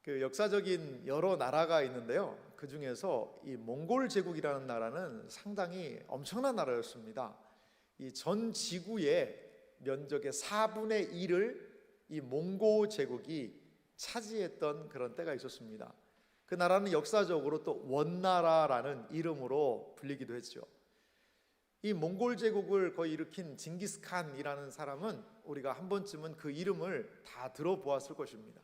그 역사적인 여러 나라가 있는데요. 그 중에서 이 몽골 제국이라는 나라는 상당히 엄청난 나라였습니다. 이 전 지구의 면적의 4분의 1을 이 몽고 제국이 차지했던 그런 때가 있었습니다. 그 나라는 역사적으로 또 원나라라는 이름으로 불리기도 했죠. 이 몽골 제국을 거의 일으킨 징기스칸이라는 사람은 우리가 한 번쯤은 그 이름을 다 들어보았을 것입니다.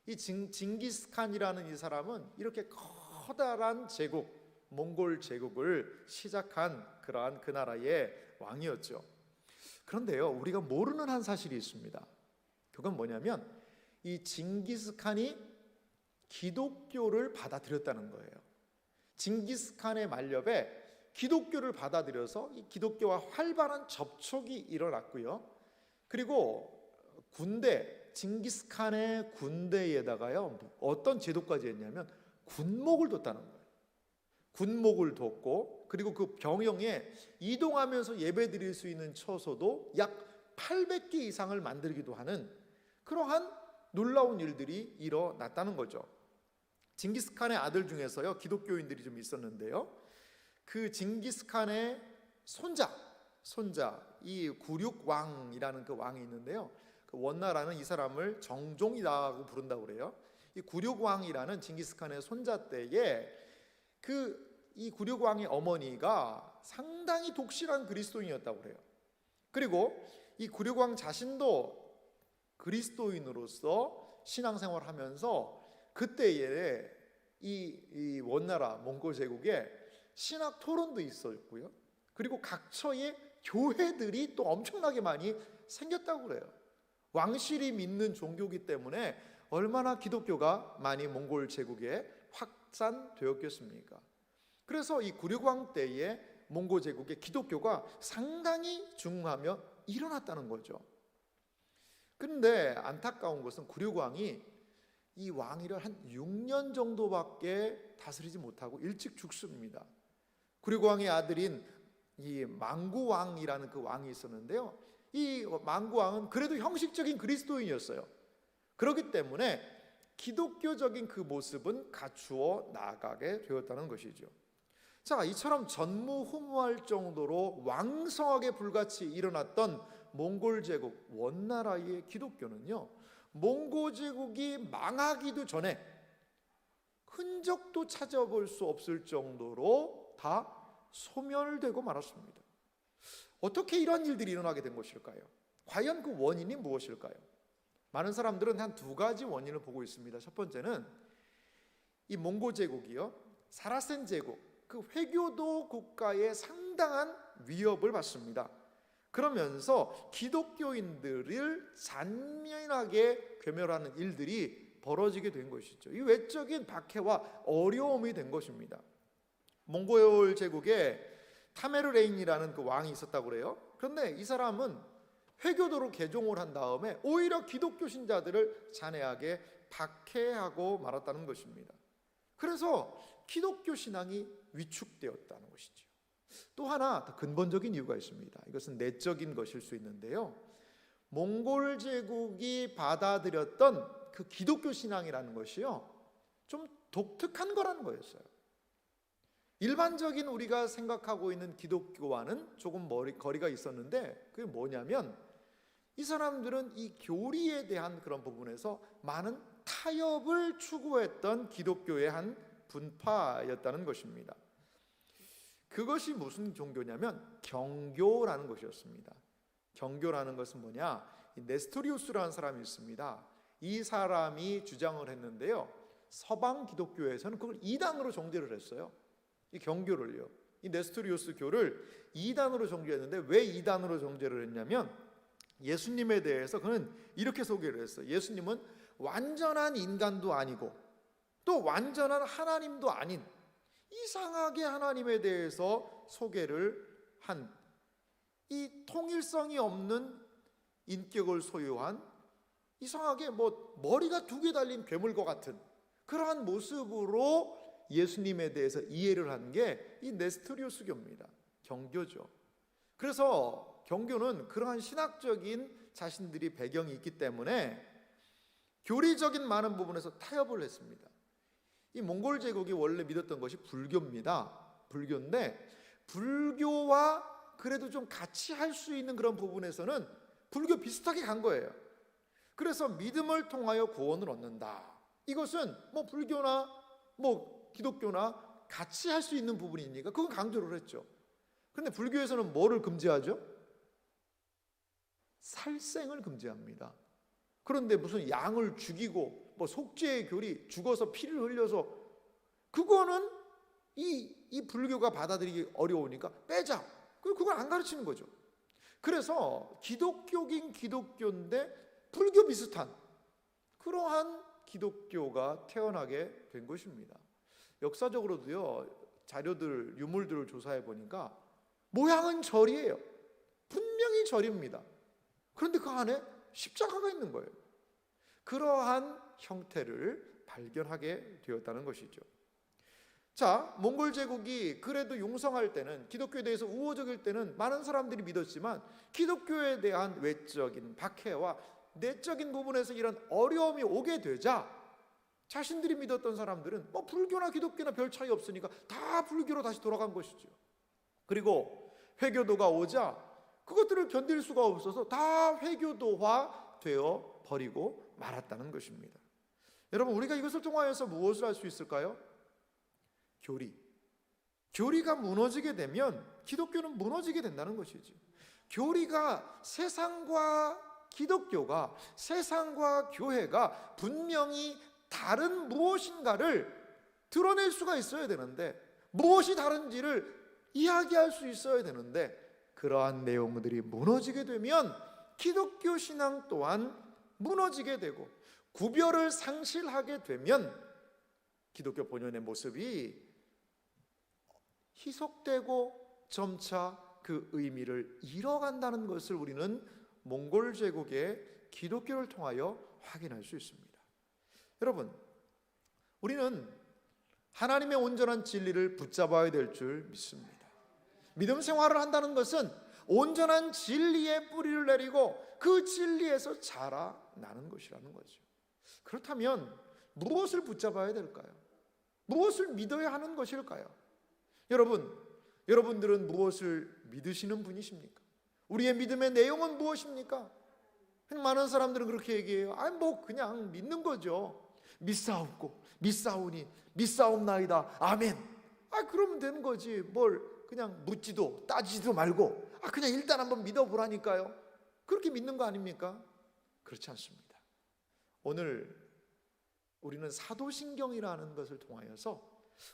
이 징기스칸이라는 이 사람은 이렇게 커다란 제국, 몽골 제국을 시작한 그러한 그 나라의 왕이었죠. 그런데요, 우리가 모르는 한 사실이 있습니다. 그건 뭐냐면 이 징기스칸이 기독교를 받아들였다는 거예요. 징기스칸의 만렵에 기독교를 받아들여서 이 기독교와 활발한 접촉이 일어났고요. 그리고 징기스칸의 군대에다가요, 어떤 제도까지 했냐면 군목을 뒀다는 거예요. 군목을 뒀고, 그리고 그 병영에 이동하면서 예배 드릴 수 있는 처소도 약 800개 이상을 만들기도 하는 그러한 놀라운 일들이 일어났다는 거죠. 징기스칸의 아들 중에서요, 기독교인들이 좀 있었는데요, 그 징기스칸의 손자 이 구륙왕이라는 그 왕이 있는데요, 그 원나라는 이 사람을 정종이라고 부른다고 그래요. 이 구륙왕이라는 징기스칸의 손자 때에 이 구륙왕의 어머니가 상당히 독실한 그리스도인이었다고 그래요. 그리고 이 구륙왕 자신도 그리스도인으로서 신앙생활을 하면서 그때에 이 원나라 몽골 제국에 신학 토론도 있었고요. 그리고 각처에 교회들이 또 엄청나게 많이 생겼다고 그래요. 왕실이 믿는 종교이기 때문에 얼마나 기독교가 많이 몽골 제국에 확산되었겠습니까? 그래서 이 구륙왕 때에 몽골 제국의 기독교가 상당히 중흥하며 일어났다는 거죠. 그런데 안타까운 것은 구륙왕이 이 왕위를 한 6년 정도밖에 다스리지 못하고 일찍 죽습니다. 구륙왕의 아들인 이 망구왕이라는 그 왕이 있었는데요, 이 망구왕은 그래도 형식적인 그리스도인이었어요. 그렇기 때문에 기독교적인 그 모습은 갖추어 나가게 되었다는 것이죠. 자, 이처럼 전무후무할 정도로 왕성하게 불같이 일어났던 몽골 제국 원나라의 기독교는요, 몽골 제국이 망하기도 전에 흔적도 찾아볼 수 없을 정도로 다 소멸되고 말았습니다. 어떻게 이런 일들이 일어나게 된 것일까요? 과연 그 원인이 무엇일까요? 많은 사람들은 한 두 가지 원인을 보고 있습니다. 첫 번째는 이 몽골 제국이요, 사라센 제국, 그 회교도 국가에 상당한 위협을 받습니다. 그러면서 기독교인들을 잔인하게 괴멸하는 일들이 벌어지게 된 것이죠. 이 외적인 박해와 어려움이 된 것입니다. 몽골 제국에 타메르레인이라는 그 왕이 있었다고 그래요. 그런데 이 사람은 회교도로 개종을 한 다음에 오히려 기독교 신자들을 잔해하게 박해하고 말았다는 것입니다. 그래서 기독교 신앙이 위축되었다는 것이죠. 또 하나 더 근본적인 이유가 있습니다. 이것은 내적인 것일 수 있는데요, 몽골 제국이 받아들였던 그 기독교 신앙이라는 것이요, 좀 독특한 거라는 거였어요. 일반적인 우리가 생각하고 있는 기독교와는 조금 거리가 있었는데, 그게 뭐냐면 이 사람들은 이 교리에 대한 그런 부분에서 많은 타협을 추구했던 기독교의 한 분파였다는 것입니다. 그것이 무슨 종교냐면 경교라는 것이었습니다. 경교라는 것은 뭐냐? 네스토리우스라는 사람이 있습니다. 이 사람이 주장을 했는데요, 서방 기독교에서는 그걸 이단으로 정죄를 했어요. 이 경교를요, 이 네스토리우스 교를 이단으로 정죄했는데, 왜 이단으로 정죄를 했냐면 예수님에 대해서 그는 이렇게 소개를 했어요. 예수님은 완전한 인간도 아니고 또 완전한 하나님도 아닌 이상하게 하나님에 대해서 소개를 한, 이 통일성이 없는 인격을 소유한 이상하게 머리가 두 개 달린 괴물과 같은 그러한 모습으로 예수님에 대해서 이해를 한 게 이 네스토리우스교입니다. 경교죠. 그래서 경교는 그러한 신학적인 자신들이 배경이 있기 때문에 교리적인 많은 부분에서 타협을 했습니다. 이 몽골 제국이 원래 믿었던 것이 불교입니다. 불교인데 불교와 그래도 좀 같이 할 수 있는 그런 부분에서는 불교 비슷하게 간 거예요. 그래서 믿음을 통하여 구원을 얻는다. 이것은 뭐 불교나 뭐 기독교나 같이 할 수 있는 부분이니까 그건 강조를 했죠. 그런데 불교에서는 뭐를 금지하죠? 살생을 금지합니다. 그런데 무슨 양을 죽이고 뭐 속죄의 교리, 죽어서 피를 흘려서, 그거는 이 불교가 받아들이기 어려우니까 빼자. 그걸 안 가르치는 거죠. 그래서 기독교긴 기독교인데 불교 비슷한 그러한 기독교가 태어나게 된 것입니다. 역사적으로도요, 자료들, 유물들을 조사해 보니까 모양은 절이에요. 분명히 절입니다. 그런데 그 안에 십자가가 있는 거예요. 그러한 형태를 발견하게 되었다는 것이죠. 자, 몽골 제국이 그래도 용성할 때는, 기독교에 대해서 우호적일 때는 많은 사람들이 믿었지만 기독교에 대한 외적인 박해와 내적인 부분에서 이런 어려움이 오게 되자 자신들이 믿었던 사람들은 뭐 불교나 기독교나 별 차이 없으니까 다 불교로 다시 돌아간 것이죠. 그리고 회교도가 오자 그것들을 견딜 수가 없어서 다 회교도화 되어 버리고 말았다는 것입니다. 여러분, 우리가 이것을 통하여서 무엇을 할 수 있을까요? 교리가 무너지게 되면 기독교는 무너지게 된다는 것이지. 교리가 기독교가 세상과 교회가 분명히 다른 무엇인가를 드러낼 수가 있어야 되는데, 무엇이 다른지를 이야기할 수 있어야 되는데, 그러한 내용들이 무너지게 되면 기독교 신앙 또한 무너지게 되고, 구별을 상실하게 되면 기독교 본연의 모습이 희석되고 점차 그 의미를 잃어간다는 것을 우리는 몽골 제국의 기독교를 통하여 확인할 수 있습니다. 여러분, 우리는 하나님의 온전한 진리를 붙잡아야 될 줄 믿습니다. 믿음 생활을 한다는 것은 온전한 진리의 뿌리를 내리고 그 진리에서 자라나는 것이라는 거죠. 그렇다면 무엇을 붙잡아야 될까요? 무엇을 믿어야 하는 것일까요? 여러분들은 무엇을 믿으시는 분이십니까? 우리의 믿음의 내용은 무엇입니까? 많은 사람들은 그렇게 얘기해요. 그냥 믿는 거죠. 믿사오니 믿사옵나이다. 아멘. 그러면 되는 거지. 뭘 그냥 묻지도 따지지도 말고 그냥 일단 한번 믿어보라니까요. 그렇게 믿는 거 아닙니까? 그렇지 않습니다. 오늘 우리는 사도신경이라는 것을 통하여서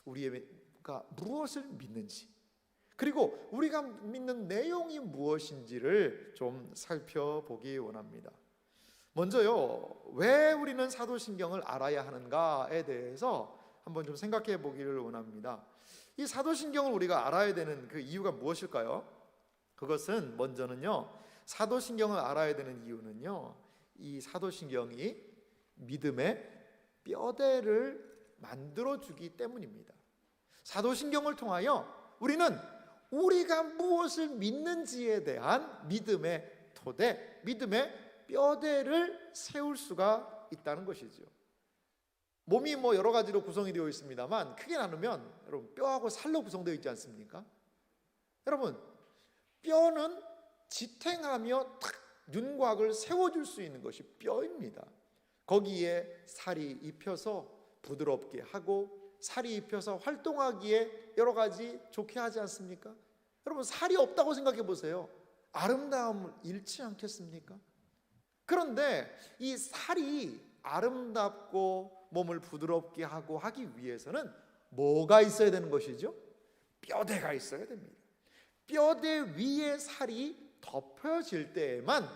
우리가 무엇을 믿는지, 그리고 우리가 믿는 내용이 무엇인지를 좀 살펴보기 원합니다. 먼저요, 왜 우리는 사도신경을 알아야 하는가에 대해서 한번 좀 생각해 보기를 원합니다. 이 사도신경을 우리가 알아야 되는 그 이유가 무엇일까요? 그것은 먼저는요, 사도신경을 알아야 되는 이유는요, 이 사도신경이 믿음의 뼈대를 만들어주기 때문입니다. 사도신경을 통하여 우리는 우리가 무엇을 믿는지에 대한 믿음의 토대, 믿음의 뼈대를 세울 수가 있다는 것이죠. 몸이 여러 가지로 구성이 되어 있습니다만 크게 나누면 여러분, 뼈하고 살로 구성되어 있지 않습니까? 여러분, 뼈는 지탱하며 탁 윤곽을 세워줄 수 있는 것이 뼈입니다. 거기에 살이 입혀서 부드럽게 하고 살이 입혀서 활동하기에 여러 가지 좋게 하지 않습니까? 여러분, 살이 없다고 생각해 보세요. 아름다움을 잃지 않겠습니까? 그런데 이 살이 아름답고 몸을 부드럽게 하고 하기 위해서는 뭐가 있어야 되는 것이죠? 뼈대가 있어야 됩니다. 뼈대 위에 살이 덮여질 때에만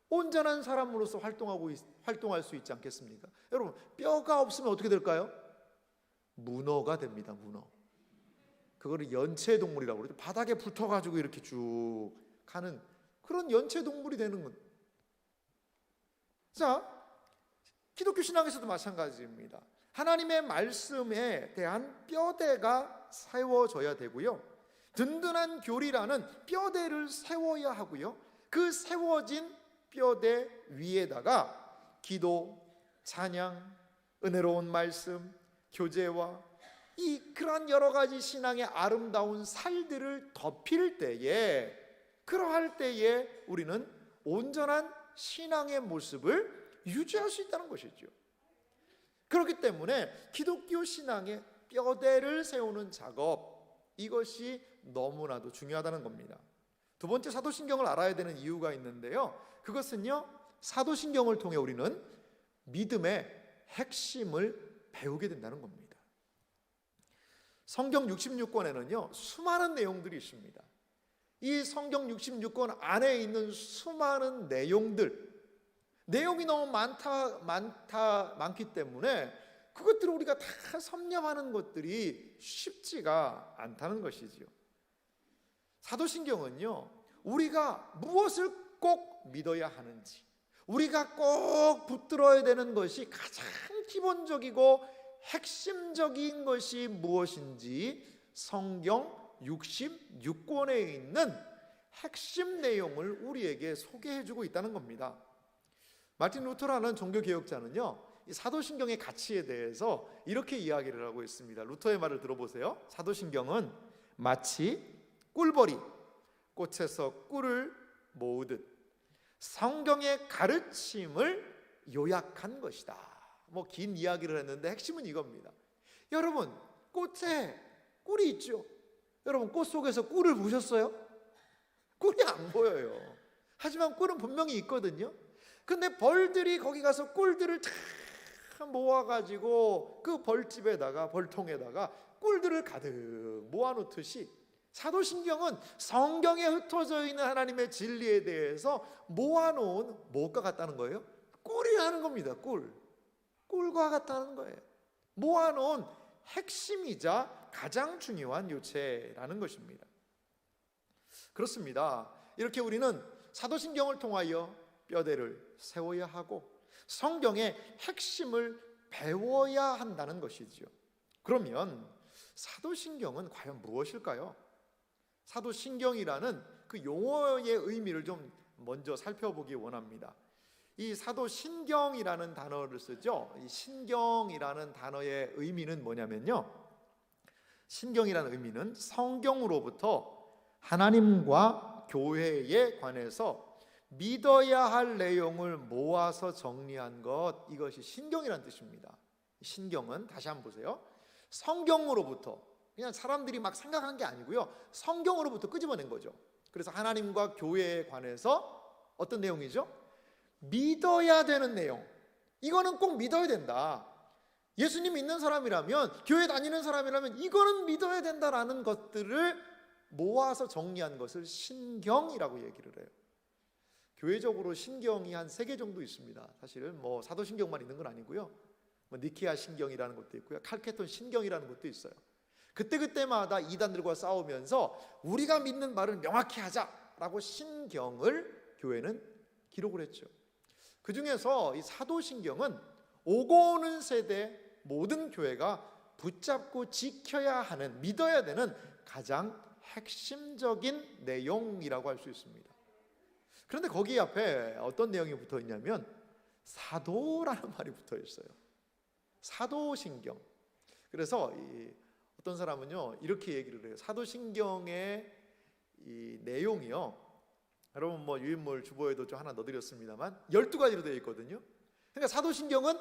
온전한 사람으로서 활동할 수 있지 않겠습니까? 여러분, 뼈가 없으면 어떻게 될까요? 문어가 됩니다. 문어. 그거를 연체동물이라고 그러죠. 바닥에 붙어가지고 이렇게 쭉 가는 그런 연체동물이 되는 것. 자, 기독교 신앙에서도 마찬가지입니다. 하나님의 말씀에 대한 뼈대가 세워져야 되고요, 든든한 교리라는 뼈대를 세워야 하고요, 그 세워진 뼈대 위에다가 기도, 찬양, 은혜로운 말씀, 교제와 그러한 여러 가지 신앙의 아름다운 살들을 덮일 때에, 그러할 때에 우리는 온전한 신앙의 모습을 유지할 수 있다는 것이죠. 그렇기 때문에 기독교 신앙의 뼈대를 세우는 작업, 이것이 너무나도 중요하다는 겁니다. 두 번째, 사도신경을 알아야 되는 이유가 있는데요, 그것은요, 사도신경을 통해 우리는 믿음의 핵심을 배우게 된다는 겁니다. 성경 66권에는요 수많은 내용들이 있습니다. 이 성경 66권 안에 있는 수많은 내용이 너무 많기 때문에 그것들을 우리가 다 섭렵하는 것들이 쉽지가 않다는 것이지요. 사도신경은요, 우리가 무엇을 꼭 믿어야 하는지, 우리가 꼭 붙들어야 되는 것이 가장 기본적이고 핵심적인 것이 무엇인지 성경 66권에 있는 핵심 내용을 우리에게 소개해주고 있다는 겁니다. 마틴 루터라는 종교개혁자는요, 이 사도신경의 가치에 대해서 이렇게 이야기를 하고 있습니다. 루터의 말을 들어보세요. 사도신경은 마치 꿀벌이 꽃에서 꿀을 모으듯 성경의 가르침을 요약한 것이다. 뭐 긴 이야기를 했는데 핵심은 이겁니다. 여러분, 꽃에 꿀이 있죠. 여러분, 꽃 속에서 꿀을 보셨어요? 꿀이 안 보여요. 하지만 꿀은 분명히 있거든요. 근데 벌들이 거기 가서 꿀들을 다 모아가지고 그 벌통에다가 꿀들을 가득 모아놓듯이 사도신경은 성경에 흩어져 있는 하나님의 진리에 대해서 모아놓은 무엇과 같다는 거예요? 꿀이라는 겁니다. 꿀과 같다는 거예요. 모아놓은 핵심이자 가장 중요한 요체라는 것입니다. 그렇습니다. 이렇게 우리는 사도신경을 통하여 뼈대를 세워야 하고 성경의 핵심을 배워야 한다는 것이지요. 그러면 사도신경은 과연 무엇일까요? 사도신경이라는 그 용어의 의미를 좀 먼저 살펴보기 원합니다. 이 사도신경이라는 단어를 쓰죠. 이 신경이라는 단어의 의미는 뭐냐면요, 신경이라는 의미는 성경으로부터 하나님과 교회에 관해서 믿어야 할 내용을 모아서 정리한 것, 이것이 신경이라는 뜻입니다. 신경은 다시 한번 보세요. 성경으로부터, 그냥 사람들이 막 생각한 게 아니고요, 성경으로부터 끄집어낸 거죠. 그래서 하나님과 교회에 관해서 어떤 내용이죠? 믿어야 되는 내용, 이거는 꼭 믿어야 된다. 예수님 믿는 사람이라면, 교회 다니는 사람이라면 이거는 믿어야 된다라는 것들을 모아서 정리한 것을 신경이라고 얘기를 해요. 교회적으로 신경이 한 3개 정도 있습니다. 사실은 뭐 사도신경만 있는 건 아니고요, 뭐 니케아 신경이라는 것도 있고요, 칼케톤 신경이라는 것도 있어요. 그때마다 이단들과 싸우면서 우리가 믿는 말을 명확히 하자라고 신경을 교회는 기록을 했죠. 그 중에서 이 사도신경은 오고 오는 세대 모든 교회가 붙잡고 지켜야 하는, 믿어야 되는 가장 핵심적인 내용이라고 할 수 있습니다. 그런데 거기 앞에 어떤 내용이 붙어 있냐면 사도라는 말이 붙어 있어요. 사도신경. 그래서 어떤 사람은요 이렇게 얘기를 해요. 사도신경의 이 내용이요, 여러분 뭐 유인물 주보에도 좀 하나 넣어드렸습니다만 12가지로 되어 있거든요. 그러니까 사도신경은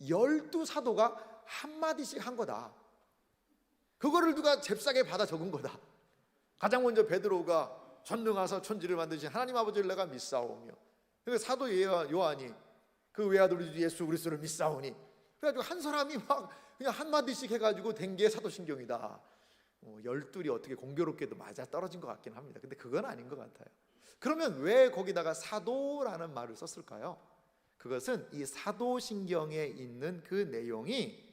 12사도가 한마디씩 한 거다. 그거를 누가 잽싸게 받아 적은 거다. 가장 먼저 베드로가 전능하사 천지를 만드신 하나님 아버지를 내가 믿사오며, 그러니까 사도 요한이 그 외아들 예수 그리스도를 믿사오니, 그래가지고 한 사람이 막 그냥 한마디씩 해가지고 된 게 사도신경이다. 12이 어떻게 공교롭게도 맞아 떨어진 것 같긴 합니다. 근데 그건 아닌 것 같아요. 그러면 왜 거기다가 사도라는 말을 썼을까요? 그것은 이 사도신경에 있는 그 내용이,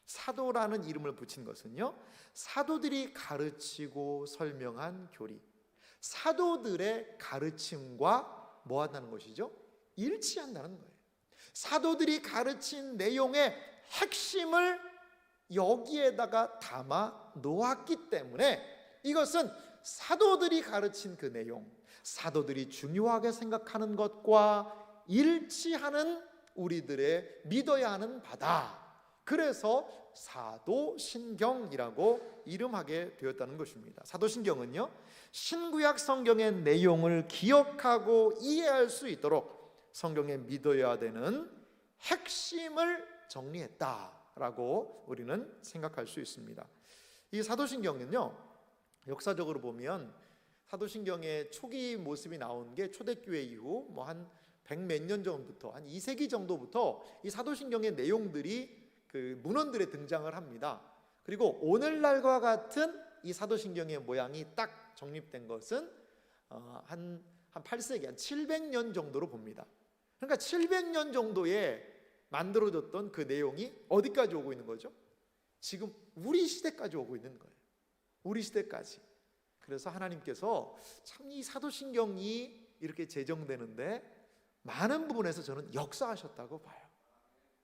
사도라는 이름을 붙인 것은요, 사도들이 가르치고 설명한 교리, 사도들의 가르침과 뭐 한다는 것이죠? 일치한다는 거예요. 사도들이 가르친 내용의 핵심을 여기에다가 담아 놓았기 때문에 이것은 사도들이 가르친 그 내용, 사도들이 중요하게 생각하는 것과 일치하는 우리들의 믿어야 하는 바다. 그래서 사도신경이라고 이름하게 되었다는 것입니다. 사도신경은요, 신구약 성경의 내용을 기억하고 이해할 수 있도록 성경에 믿어야 되는 핵심을 정리했다라고 우리는 생각할 수 있습니다. 이 사도신경은요, 역사적으로 보면 사도신경의 초기 모습이 나온 게 초대교회 이후 뭐 한 100몇 년 전부터, 한 2세기 정도부터 이 사도신경의 내용들이 그 문헌들에 등장을 합니다. 그리고 오늘날과 같은 이 사도신경의 모양이 딱 정립된 것은 한 8세기, 한 700년 정도로 봅니다. 그러니까 700년 정도에 만들어졌던 그 내용이 어디까지 오고 있는 거죠? 지금 우리 시대까지 오고 있는 거예요. 우리 시대까지. 그래서 하나님께서 참 이 사도신경이 이렇게 제정되는데 많은 부분에서 저는 역사하셨다고 봐요.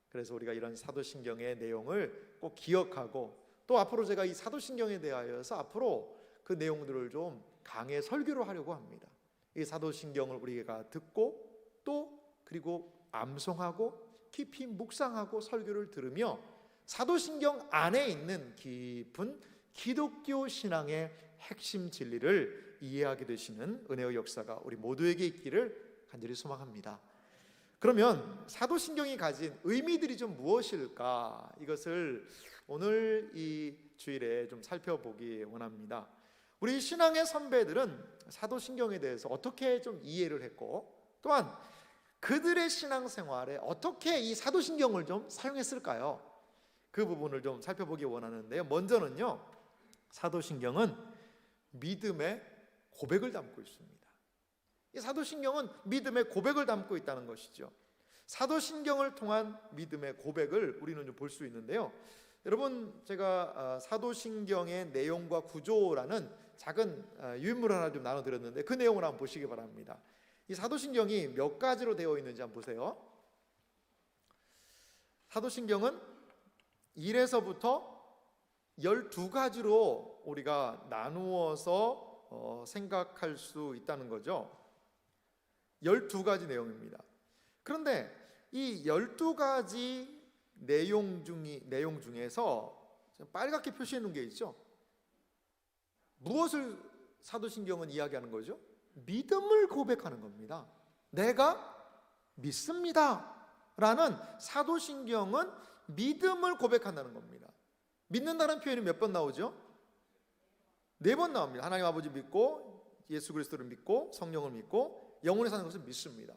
그래서 우리가 이런 사도신경의 내용을 꼭 기억하고, 또 앞으로 제가 이 사도신경에 대하여서 앞으로 그 내용들을 좀 강해 설교를 하려고 합니다. 이 사도신경을 우리가 듣고 또 그리고 암송하고 깊이 묵상하고 설교를 들으며 사도신경 안에 있는 깊은 기독교 신앙의 핵심 진리를 이해하게 되시는 은혜의 역사가 우리 모두에게 있기를 간절히 소망합니다. 그러면 사도신경이 가진 의미들이 좀 무엇일까? 이것을 오늘 이 주일에 좀 살펴보기 원합니다. 우리 신앙의 선배들은 사도신경에 대해서 어떻게 좀 이해를 했고, 또한 그들의 신앙생활에 어떻게 이 사도신경을 좀 사용했을까요? 그 부분을 좀 살펴보기 원하는데요. 먼저는요, 사도신경은 믿음의 고백을 담고 있습니다. 이 사도신경은 믿음의 고백을 담고 있다는 것이죠. 사도신경을 통한 믿음의 고백을 우리는 좀 볼 수 있는데요. 여러분, 제가 사도신경의 내용과 구조라는 작은 유인물을 하나 좀 나눠드렸는데 그 내용을 한번 보시기 바랍니다. 이 사도신경이 몇 가지로 되어 있는지 한번 보세요. 사도신경은 1에서부터 12가지로 우리가 나누어서 생각할 수 있다는 거죠. 12가지 내용입니다. 그런데 이 12가지 내용 중에서 빨갛게 표시해 놓은 게 있죠. 무엇을 사도신경은 이야기하는 거죠? 믿음을 고백하는 겁니다. 내가 믿습니다 라는, 사도신경은 믿음을 고백한다는 겁니다. 믿는다는 표현이 몇 번 나오죠? 4번 나옵니다. 하나님 아버지 믿고, 예수 그리스도를 믿고, 성령을 믿고, 영원히 사는 것을 믿습니다.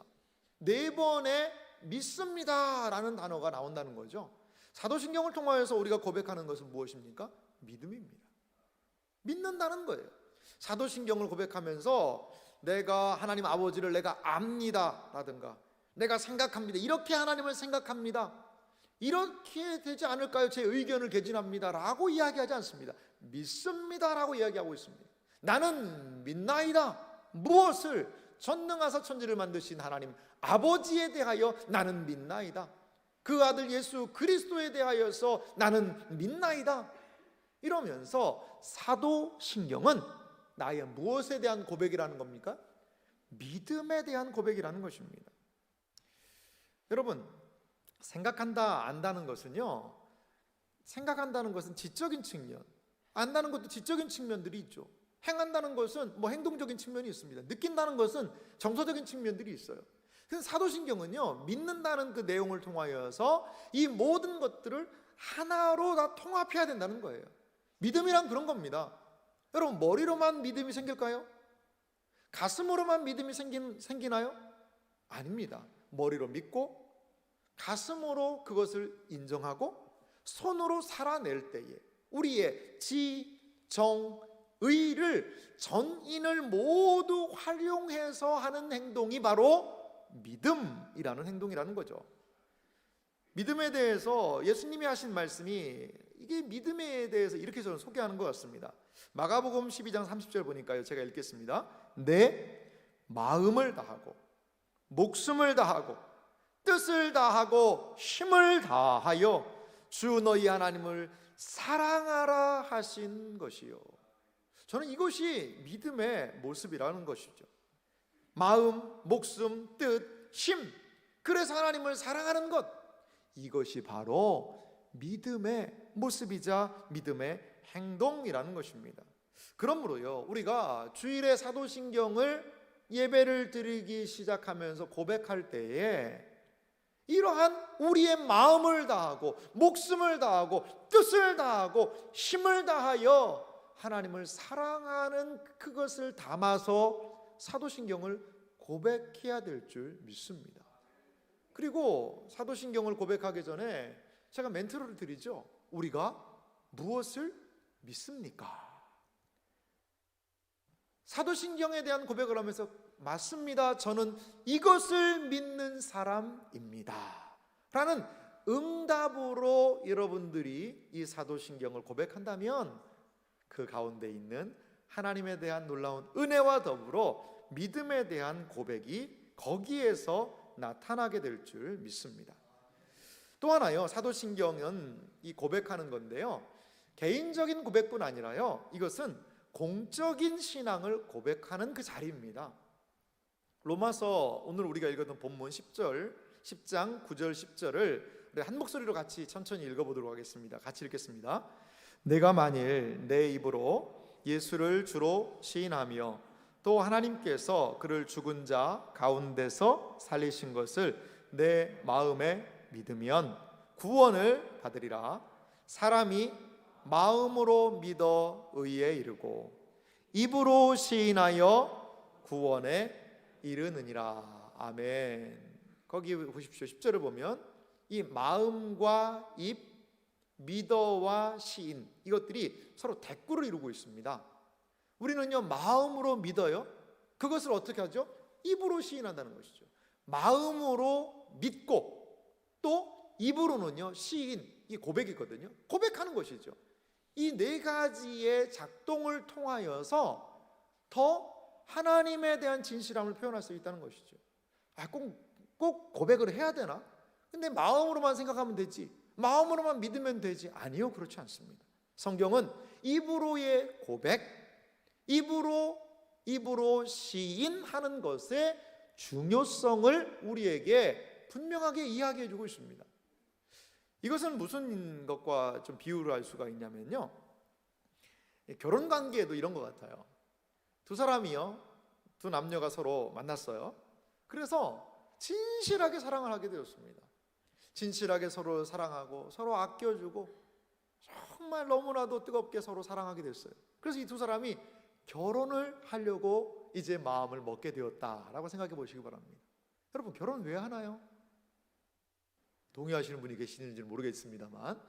4번의 믿습니다 라는 단어가 나온다는 거죠. 사도신경을 통하여서 우리가 고백하는 것은 무엇입니까? 믿음입니다. 믿는다는 거예요. 사도신경을 고백하면서 내가 하나님 아버지를 내가 압니다 라든가 내가 생각합니다, 이렇게 하나님을 생각합니다, 이렇게 되지 않을까요? 제 의견을 개진합니다 라고 이야기하지 않습니다. 믿습니다 라고 이야기하고 있습니다. 나는 믿나이다. 무엇을? 전능하사 천지를 만드신 하나님 아버지에 대하여 나는 믿나이다. 그 아들 예수 그리스도에 대하여서 나는 믿나이다. 이러면서 사도신경은 나의 무엇에 대한 고백이라는 겁니까? 믿음에 대한 고백이라는 것입니다. 여러분, 생각한다, 안다는 것은요, 생각한다는 것은 지적인 측면, 안다는 것도 지적인 측면들이 있죠. 행한다는 것은 뭐 행동적인 측면이 있습니다. 느낀다는 것은 정서적인 측면들이 있어요. 그래서 사도신경은요, 믿는다는 그 내용을 통하여서 이 모든 것들을 하나로 다 통합해야 된다는 거예요. 믿음이란 그런 겁니다. 여러분, 머리로만 믿음이 생길까요? 가슴으로만 믿음이 생기나요? 아닙니다. 머리로 믿고 가슴으로 그것을 인정하고 손으로 살아낼 때에 우리의 지, 정, 의를, 전인을 모두 활용해서 하는 행동이 바로 믿음이라는 행동이라는 거죠. 믿음에 대해서 예수님이 하신 말씀이, 이게 믿음에 대해서 이렇게 저는 소개하는 것 같습니다. 마가복음 12장 30절 보니까요, 제가 읽겠습니다. 내 마음을 다하고 목숨을 다하고 뜻을 다하고 힘을 다하여 주 너희 하나님을 사랑하라 하신 것이요. 저는 이것이 믿음의 모습이라는 것이죠. 마음, 목숨, 뜻, 힘, 그래서 하나님을 사랑하는 것, 이것이 바로 믿음의 모습이자 믿음의 행동이라는 것입니다. 그러므로요, 우리가 주일에 사도신경을 예배를 드리기 시작하면서 고백할 때에 이러한 우리의 마음을 다하고 목숨을 다하고 뜻을 다하고 힘을 다하여 하나님을 사랑하는 그것을 담아서 사도신경을 고백해야 될 줄 믿습니다. 그리고 사도신경을 고백하기 전에 제가 멘트를 드리죠. 우리가 무엇을 믿습니까? 사도신경에 대한 고백을 하면서 맞습니다, 저는 이것을 믿는 사람입니다 라는 응답으로 여러분들이 이 사도신경을 고백한다면 그 가운데 있는 하나님에 대한 놀라운 은혜와 더불어 믿음에 대한 고백이 거기에서 나타나게 될 줄 믿습니다. 또 하나요, 사도신경은 이 고백하는 건데요, 개인적인 고백뿐 아니라요, 이것은 공적인 신앙을 고백하는 그 자리입니다. 로마서 오늘 우리가 읽었던 본문 10장 9절 10절을 한 목소리로 같이 천천히 읽어보도록 하겠습니다. 같이 읽겠습니다. 내가 만일 내 입으로 예수를 주로 시인하며 또 하나님께서 그를 죽은 자 가운데서 살리신 것을 내 마음에 믿으면 구원을 받으리라. 사람이 마음으로 믿어 의에 이르고 입으로 시인하여 구원에 이르느니라. 아멘. 거기 보십시오. 10절을 보면 이 마음과 입, 믿어와 시인, 이것들이 서로 대꾸를 이루고 있습니다. 우리는요, 마음으로 믿어요. 그것을 어떻게 하죠? 입으로 시인한다는 것이죠. 마음으로 믿고 또 입으로는요, 시인, 이 고백이거든요. 고백하는 것이죠. 이 네 가지의 작동을 통하여서 더 하나님에 대한 진실함을 표현할 수 있다는 것이죠. 꼭 고백을 해야 되나? 근데 마음으로만 생각하면 되지, 마음으로만 믿으면 되지. 아니요, 그렇지 않습니다. 성경은 입으로의 고백, 입으로 시인하는 것의 중요성을 우리에게 분명하게 이야기해 주고 있습니다. 이것은 무슨 것과 좀 비유를 할 수가 있냐면요, 결혼 관계에도 이런 것 같아요. 두 남녀가 서로 만났어요. 그래서 진실하게 사랑을 하게 되었습니다. 진실하게 서로 사랑하고 서로 아껴주고 정말 너무나도 뜨겁게 서로 사랑하게 됐어요. 그래서 이 두 사람이 결혼을 하려고 이제 마음을 먹게 되었다라고 생각해 보시기 바랍니다. 여러분, 결혼 왜 하나요? 동의하시는 분이 계시는지는 모르겠습니다만,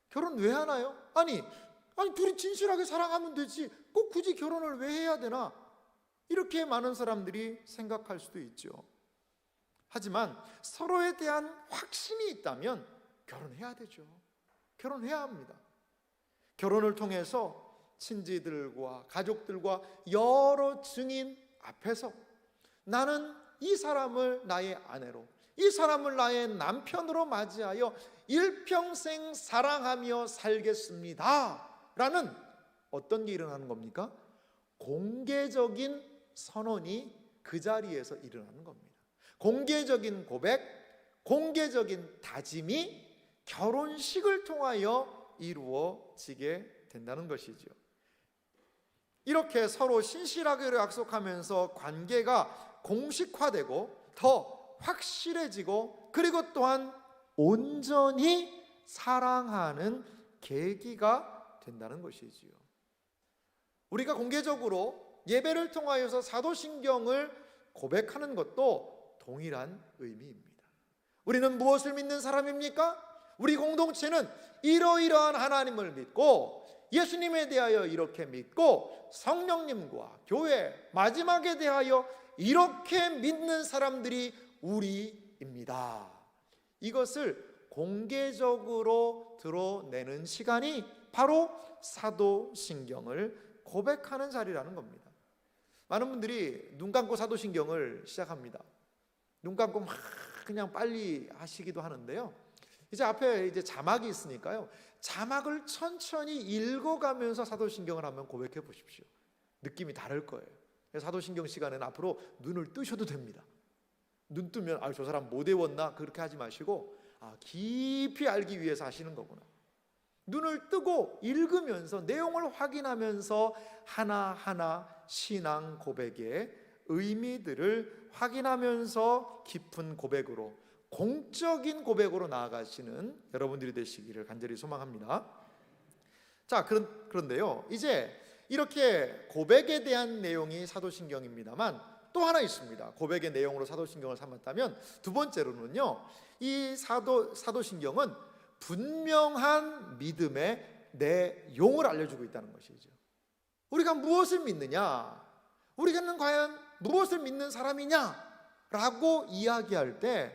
결혼 왜 하나요? 아니 둘이 진실하게 사랑하면 되지, 꼭 굳이 결혼을 왜 해야 되나? 이렇게 많은 사람들이 생각할 수도 있죠. 하지만 서로에 대한 확신이 있다면 결혼해야 되죠. 결혼해야 합니다. 결혼을 통해서 친지들과 가족들과 여러 증인 앞에서 나는 이 사람을 나의 아내로, 이 사람을 나의 남편으로 맞이하여 일평생 사랑하며 살겠습니다 라는 어떤 게 일어나는 겁니까? 공개적인 선언이 그 자리에서 일어나는 겁니다. 공개적인 고백, 공개적인 다짐이 결혼식을 통하여 이루어지게 된다는 것이죠. 이렇게 서로 신실하게 약속하면서 관계가 공식화되고 더 확실해지고, 그리고 또한 온전히 사랑하는 계기가 된다는 것이지요. 우리가 공개적으로 예배를 통하여서 사도신경을 고백하는 것도 동일한 의미입니다. 우리는 무엇을 믿는 사람입니까? 우리 공동체는 이러이러한 하나님을 믿고 예수님에 대하여 이렇게 믿고 성령님과 교회 마지막에 대하여 이렇게 믿는 사람들이 우리입니다. 이것을 공개적으로 드러내는 시간이 바로 사도신경을 고백하는 자리라는 겁니다. 많은 분들이 눈 감고 사도신경을 시작합니다. 눈 감고 막 그냥 빨리 하시기도 하는데요, 이제 앞에 이제 자막이 있으니까요, 자막을 천천히 읽어가면서 사도신경을 한번 고백해 보십시오. 느낌이 다를 거예요. 사도신경 시간에는 앞으로 눈을 뜨셔도 됩니다. 눈 뜨면 저 사람 못 외웠나 그렇게 하지 마시고 깊이 알기 위해서 하시는 거구나. 눈을 뜨고 읽으면서 내용을 확인하면서 하나하나 신앙 고백의 의미들을 확인하면서 깊은 고백으로, 공적인 고백으로 나아가시는 여러분들이 되시기를 간절히 소망합니다. 자, 그런데요, 이제 이렇게 고백에 대한 내용이 사도신경입니다만 또 하나 있습니다. 고백의 내용으로 사도신경을 삼았다면 두 번째로는요, 이 사도신경은 분명한 믿음의 내용을 알려주고 있다는 것이죠. 우리가 무엇을 믿느냐, 우리는 과연 무엇을 믿는 사람이냐 라고 이야기할 때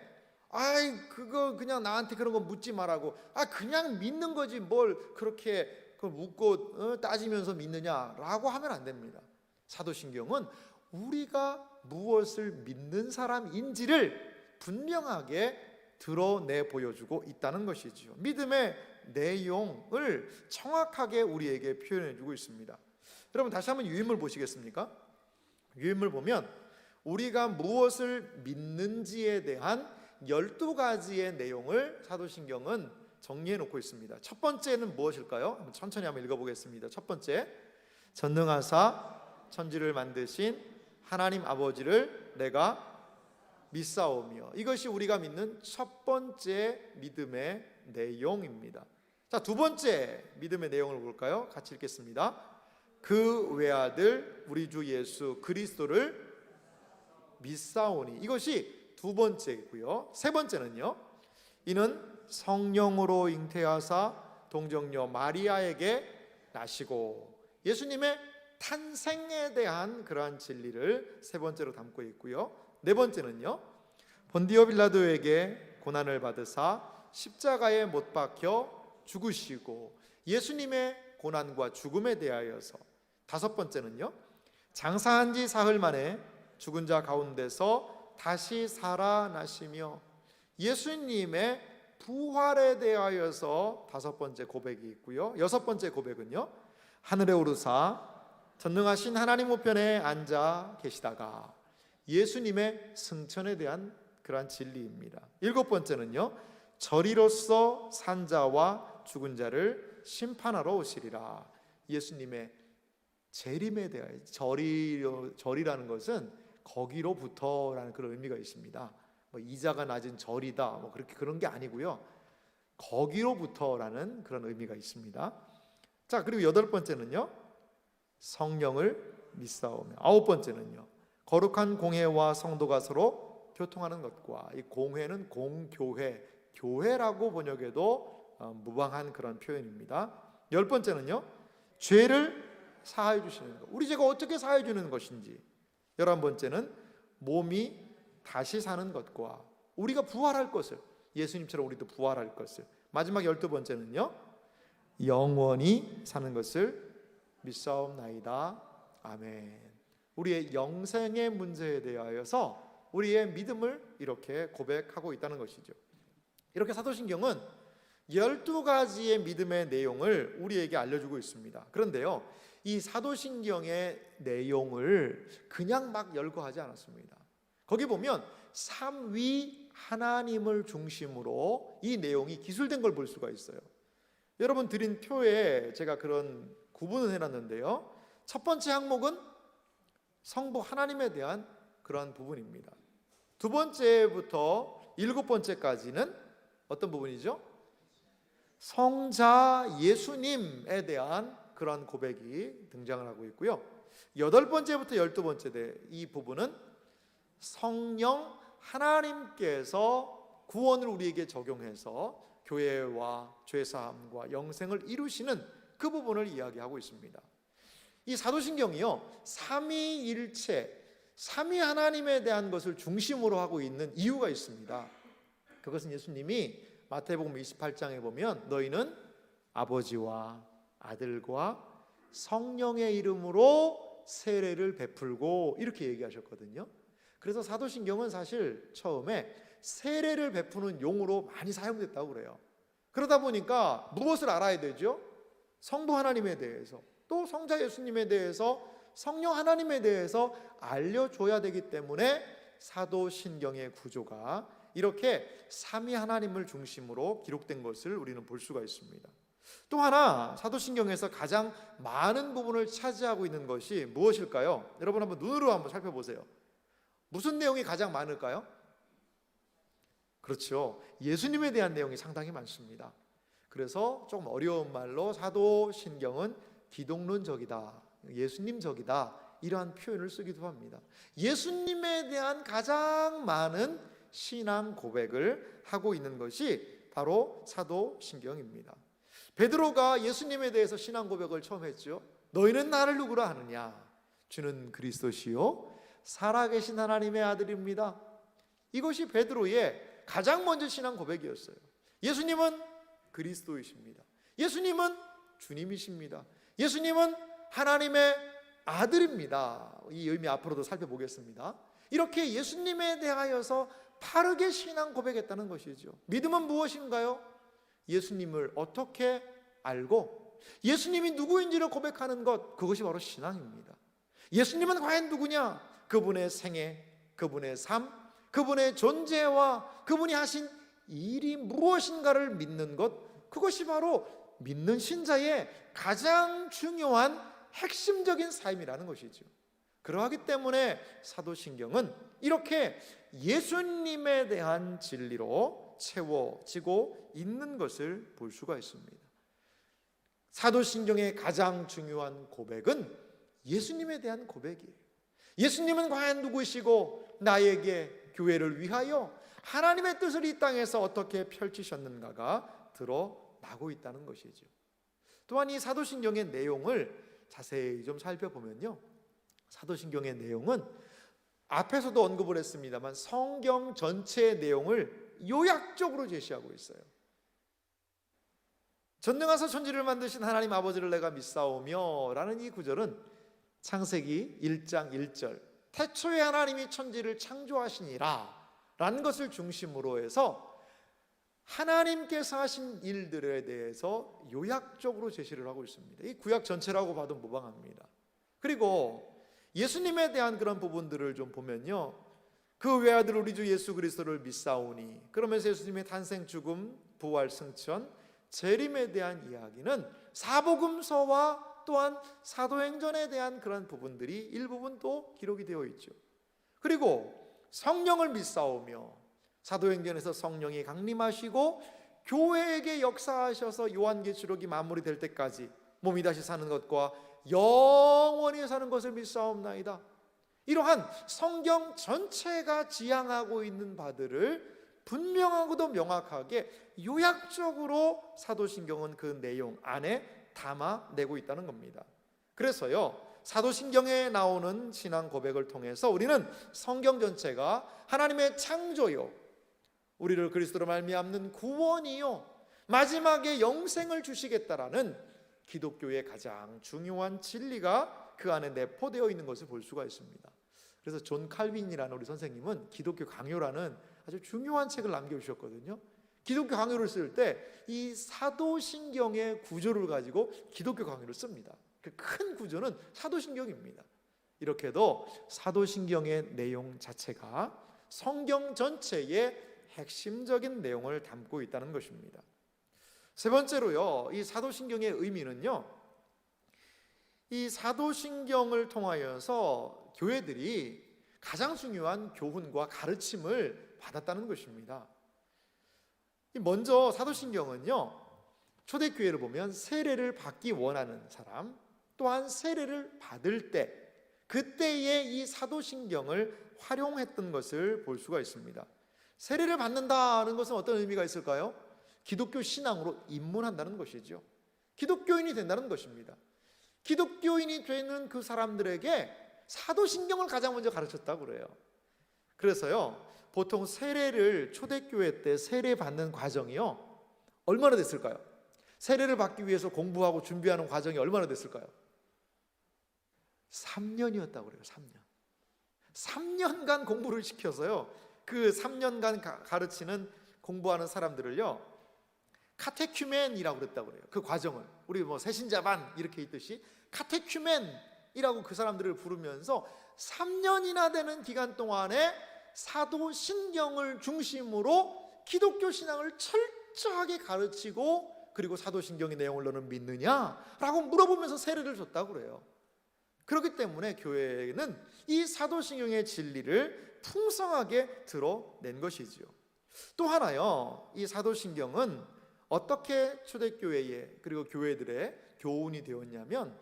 그거 그냥 나한테 그런 거 묻지 말라고, 그냥 믿는 거지 뭘 그렇게 그걸 묻고 따지면서 믿느냐라고 하면 안 됩니다. 사도신경은 우리가 무엇을 믿는 사람인지를 분명하게 드러내 보여주고 있다는 것이지요. 믿음의 내용을 정확하게 우리에게 표현해 주고 있습니다. 여러분, 다시 한번 유인물 보시겠습니까? 유인물 보면 우리가 무엇을 믿는지에 대한 12가지의 내용을 사도신경은 정리해 놓고 있습니다. 첫 번째는 무엇일까요? 천천히 한번 읽어보겠습니다. 첫 번째, 전능하사 천지를 만드신 하나님 아버지를 내가 믿사오며. 이것이 우리가 믿는 첫 번째 믿음의 내용입니다. 자, 두 번째 믿음의 내용을 볼까요? 같이 읽겠습니다. 그 외아들 우리 주 예수 그리스도를 믿사오니. 이것이 두 번째이고요. 세 번째는요, 이는 성령으로 잉태하사 동정녀 마리아에게 나시고. 예수님의 탄생에 대한 그러한 진리를 세 번째로 담고 있고요. 네 번째는요, 본디오 빌라도에게 고난을 받으사 십자가에 못 박혀 죽으시고 예수님의 고난과 죽음에 대하여서. 다섯 번째는요, 장사한 지 사흘 만에 죽은 자 가운데서 다시 살아나시며 예수님의 부활에 대하여서 다섯 번째 고백이 있고요. 여섯 번째 고백은요, 하늘에 오르사 전능하신 하나님 우편에 앉아 계시다가 예수님의 승천에 대한 그러한 진리입니다. 일곱 번째는요, 저리로서 산 자와 죽은 자를 심판하러 오시리라. 예수님의 재림에 대하여. 절이라는 것은 거기로부터라는 그런 의미가 있습니다. 이자가 낮은 절이다 그런 게 아니고요, 거기로부터라는 그런 의미가 있습니다. 자, 그리고 여덟 번째는요, 성령을 믿사오며. 아홉 번째는요, 거룩한 공회와 성도가 서로 교통하는 것과. 이 공회는 공교회, 교회라고 번역해도 무방한 그런 표현입니다. 열 번째는요, 죄를 사하여 주시는 것. 우리 죄가 어떻게 사하여 주는 것인지. 11번째는 몸이 다시 사는 것과 우리가 부활할 것을, 예수님처럼 우리도 부활할 것을. 마지막 12번째는요, 영원히 사는 것을 믿사옵나이다. 아멘. 우리의 영생의 문제에 대하여서 우리의 믿음을 이렇게 고백하고 있다는 것이죠. 이렇게 사도신경은 12가지의 믿음의 내용을 우리에게 알려주고 있습니다. 그런데요, 이 사도신경의 내용을 그냥 막 열거하지 않았습니다. 거기 보면 삼위 하나님을 중심으로 이 내용이 기술된 걸 볼 수가 있어요. 여러분 드린 표에 제가 그런 구분을 해놨는데요, 첫 번째 항목은 성부 하나님에 대한 그런 부분입니다. 두 번째부터 일곱 번째까지는 어떤 부분이죠? 성자 예수님에 대한 그런 고백이 등장을 하고 있고요. 여덟 번째부터 12번째 이 부분은 성령 하나님께서 구원을 우리에게 적용해서 교회와 죄사함과 영생을 이루시는 그 부분을 이야기하고 있습니다. 이 사도신경이요, 삼위일체, 삼위 하나님에 대한 것을 중심으로 하고 있는 이유가 있습니다. 그것은 예수님이 마태복음 28장에 보면 너희는 아버지와 아들과 성령의 이름으로 세례를 베풀고 이렇게 얘기하셨거든요. 그래서 사도신경은 사실 처음에 세례를 베푸는 용어로 많이 사용됐다고 그래요. 그러다 보니까 무엇을 알아야 되죠? 성부 하나님에 대해서, 또 성자 예수님에 대해서, 성령 하나님에 대해서 알려줘야 되기 때문에 사도신경의 구조가 이렇게 삼위 하나님을 중심으로 기록된 것을 우리는 볼 수가 있습니다. 또 하나 사도신경에서 가장 많은 부분을 차지하고 있는 것이 무엇일까요? 여러분 한번 눈으로 한번 살펴보세요. 무슨 내용이 가장 많을까요? 그렇죠. 예수님에 대한 내용이 상당히 많습니다. 그래서 조금 어려운 말로 사도신경은 기독론적이다, 예수님적이다, 이러한 표현을 쓰기도 합니다. 예수님에 대한 가장 많은 신앙 고백을 하고 있는 것이 바로 사도신경입니다. 베드로가 예수님에 대해서 신앙 고백을 처음 했죠. 너희는 나를 누구라 하느냐? 주는 그리스도시요 살아계신 하나님의 아들입니다. 이것이 베드로의 가장 먼저 신앙 고백이었어요. 예수님은 그리스도이십니다. 예수님은 주님이십니다. 예수님은 하나님의 아들입니다. 이 의미 앞으로도 살펴보겠습니다. 이렇게 예수님에 대하여서 바르게 신앙 고백했다는 것이죠. 믿음은 무엇인가요? 예수님을 어떻게 알고 예수님이 누구인지를 고백하는 것, 그것이 바로 신앙입니다. 예수님은 과연 누구냐? 그분의 생애, 그분의 삶, 그분의 존재와 그분이 하신 일이 무엇인가를 믿는 것, 그것이 바로 믿는 신자의 가장 중요한 핵심적인 삶이라는 것이죠. 그러하기 때문에 사도신경은 이렇게 예수님에 대한 진리로 채워지고 있는 것을 볼 수가 있습니다. 사도신경의 가장 중요한 고백은 예수님에 대한 고백이에요. 예수님은 과연 누구시고 나에게 교회를 위하여 하나님의 뜻을 이 땅에서 어떻게 펼치셨는가가 드러나고 있다는 것이죠. 또한 이 사도신경의 내용을 자세히 좀 살펴보면요, 사도신경의 내용은 앞에서도 언급을 했습니다만 성경 전체의 내용을 요약적으로 제시하고 있어요. 전능하사 천지를 만드신 하나님 아버지를 내가 믿사오며 라는 이 구절은 창세기 1장 1절 태초에 하나님이 천지를 창조하시니라 라는 것을 중심으로 해서 하나님께서 하신 일들에 대해서 요약적으로 제시를 하고 있습니다. 이 구약 전체라고 봐도 무방합니다. 그리고 예수님에 대한 그런 부분들을 좀 보면요, 그 외아들 우리 주 예수 그리스도를 믿사오니, 그러면서 예수님의 탄생, 죽음, 부활, 승천, 재림에 대한 이야기는 사복음서와 또한 사도행전에 대한 그런 부분들이 일부분 또 기록이 되어 있죠. 그리고 성령을 믿사오며, 사도행전에서 성령이 강림하시고 교회에게 역사하셔서 요한계시록이 마무리될 때까지 몸이 다시 사는 것과 영원히 사는 것을 믿사옵나이다. 이러한 성경 전체가 지향하고 있는 바들을 분명하고도 명확하게 요약적으로 사도신경은 그 내용 안에 담아내고 있다는 겁니다. 그래서요, 사도신경에 나오는 신앙 고백을 통해서 우리는 성경 전체가 하나님의 창조요, 우리를 그리스도로 말미암는 구원이요, 마지막에 영생을 주시겠다라는 기독교의 가장 중요한 진리가 그 안에 내포되어 있는 것을 볼 수가 있습니다. 그래서 존 칼빈이라는 우리 선생님은 기독교 강요라는 아주 중요한 책을 남겨주셨거든요. 기독교 강요를 쓸 때 이 사도신경의 구조를 가지고 기독교 강요를 씁니다. 그 큰 구조는 사도신경입니다. 이렇게도 사도신경의 내용 자체가 성경 전체의 핵심적인 내용을 담고 있다는 것입니다. 세 번째로요, 이 사도신경의 의미는요, 이 사도신경을 통하여서 교회들이 가장 중요한 교훈과 가르침을 받았다는 것입니다. 먼저 사도신경은요, 초대교회를 보면 세례를 받기 원하는 사람, 또한 세례를 받을 때 그때에 이 사도신경을 활용했던 것을 볼 수가 있습니다. 세례를 받는다는 것은 어떤 의미가 있을까요? 기독교 신앙으로 입문한다는 것이죠. 기독교인이 된다는 것입니다. 기독교인이 되는 그 사람들에게 사도신경을 가장 먼저 가르쳤다고 그래요. 그래서요, 보통 세례를 초대교회 때 세례 받는 과정이요, 얼마나 됐을까요? 세례를 받기 위해서 공부하고 준비하는 과정이 얼마나 됐을까요? 3년이었다고 그래요. 3년간 공부를 시켜서요, 그 3년간 가르치는 공부하는 사람들을요, 카테큐멘이라고 그랬다고 그래요. 그 과정을 우리 뭐 새신자반 이렇게 있듯이 카테큐멘이라고 그 사람들을 부르면서 3년이나 되는 기간 동안에 사도신경을 중심으로 기독교 신앙을 철저하게 가르치고, 그리고 사도신경의 내용을 너는 믿느냐라고 물어보면서 세례를 줬다고 그래요. 그렇기 때문에 교회는 이 사도신경의 진리를 풍성하게 드러낸 것이지요. 또 하나요, 이 사도신경은 어떻게 초대교회에 그리고 교회들의 교훈이 되었냐면,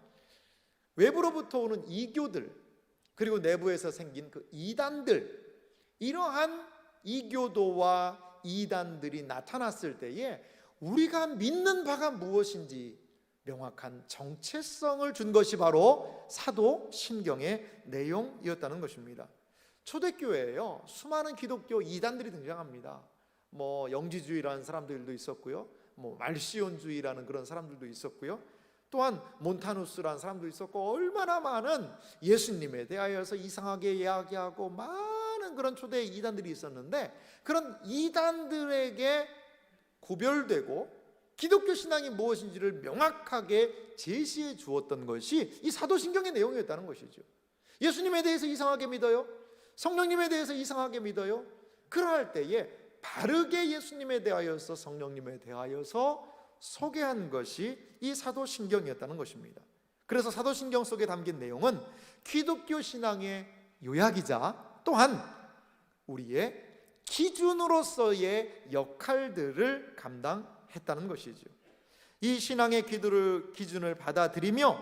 외부로부터 오는 이교들, 그리고 내부에서 생긴 그 이단들, 이러한 이교도와 이단들이 나타났을 때에 우리가 믿는 바가 무엇인지 명확한 정체성을 준 것이 바로 사도신경의 내용이었다는 것입니다. 초대교회에요, 수많은 기독교 이단들이 등장합니다. 영지주의라는 사람들도 있었고요, 말시온주의라는 그런 사람들도 있었고요, 또한 몬타누스라는 사람도 있었고, 얼마나 많은 예수님에 대하여서 이상하게 이야기하고 많은 그런 초대 이단들이 있었는데, 그런 이단들에게 구별되고 기독교 신앙이 무엇인지를 명확하게 제시해 주었던 것이 이 사도신경의 내용이었다는 것이죠. 예수님에 대해서 이상하게 믿어요? 성령님에 대해서 이상하게 믿어요? 그러할 때에 바르게 예수님에 대하여서, 성령님에 대하여서 소개한 것이 이 사도신경이었다는 것입니다. 그래서 사도신경 속에 담긴 내용은 기독교 신앙의 요약이자 또한 우리의 기준으로서의 역할들을 감당했다는 것이죠. 이 신앙의 기준을 받아들이며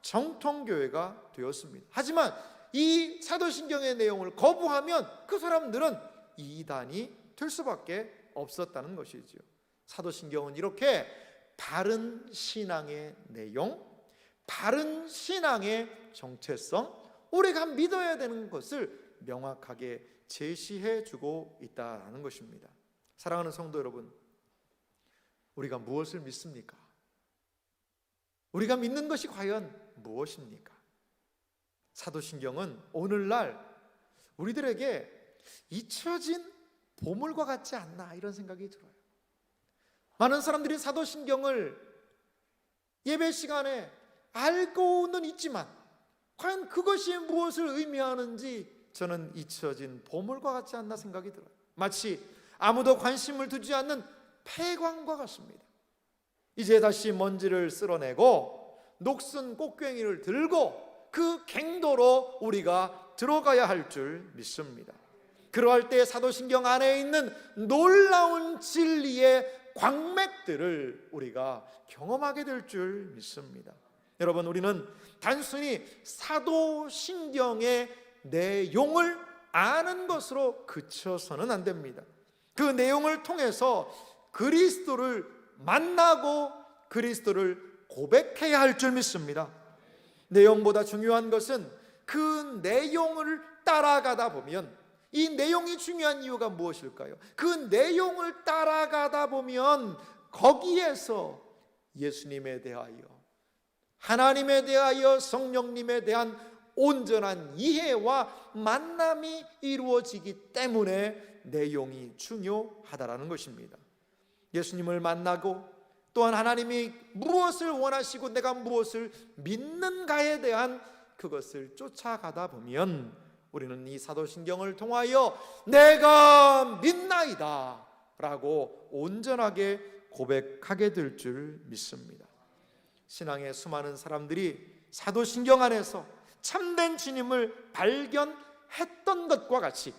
정통교회가 되었습니다. 하지만 이 사도신경의 내용을 거부하면 그 사람들은 이단이 될 수밖에 없었다는 것이죠. 사도신경은 이렇게 바른 신앙의 내용, 바른 신앙의 정체성, 우리가 믿어야 되는 것을 명확하게 제시해 주고 있다는 것입니다. 사랑하는 성도 여러분, 우리가 무엇을 믿습니까? 우리가 믿는 것이 과연 무엇입니까? 사도신경은 오늘날 우리들에게 잊혀진 보물과 같지 않나, 이런 생각이 들어요. 많은 사람들이 사도신경을 예배 시간에 알고는 있지만 과연 그것이 무엇을 의미하는지 저는 잊혀진 보물과 같지 않나 생각이 들어요. 마치 아무도 관심을 두지 않는 폐광과 같습니다. 이제 다시 먼지를 쓸어내고 녹슨 꽃괭이를 들고 그 갱도로 우리가 들어가야 할 줄 믿습니다. 그러할 때 사도신경 안에 있는 놀라운 진리의 광맥들을 우리가 경험하게 될 줄 믿습니다. 여러분, 우리는 단순히 사도신경의 내용을 아는 것으로 그쳐서는 안 됩니다. 그 내용을 통해서 그리스도를 만나고 그리스도를 고백해야 할 줄 믿습니다. 내용보다 중요한 것은 그 내용을 따라가다 보면, 이 내용이 중요한 이유가 무엇일까요? 그 내용을 따라가다 보면 거기에서 예수님에 대하여, 하나님에 대하여, 성령님에 대한 온전한 이해와 만남이 이루어지기 때문에 내용이 중요하다라는 것입니다. 예수님을 만나고 또한 하나님이 무엇을 원하시고 내가 무엇을 믿는가에 대한 그것을 쫓아가다 보면 우리는 이 사도신경을 통하여 내가 믿나이다 라고 온전하게 고백하게 될 줄 믿습니다. 신앙의 수많은 사람들이 사도신경 안에서 참된 주님을 발견했던 것과 같이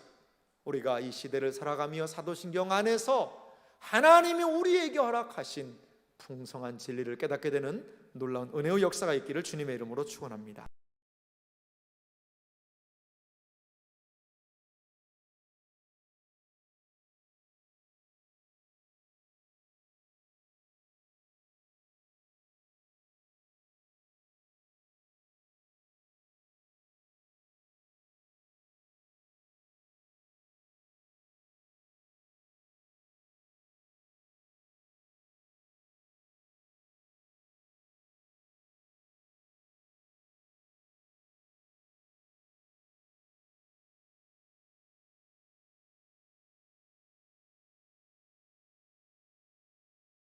우리가 이 시대를 살아가며 사도신경 안에서 하나님이 우리에게 허락하신 풍성한 진리를 깨닫게 되는 놀라운 은혜의 역사가 있기를 주님의 이름으로 축원합니다.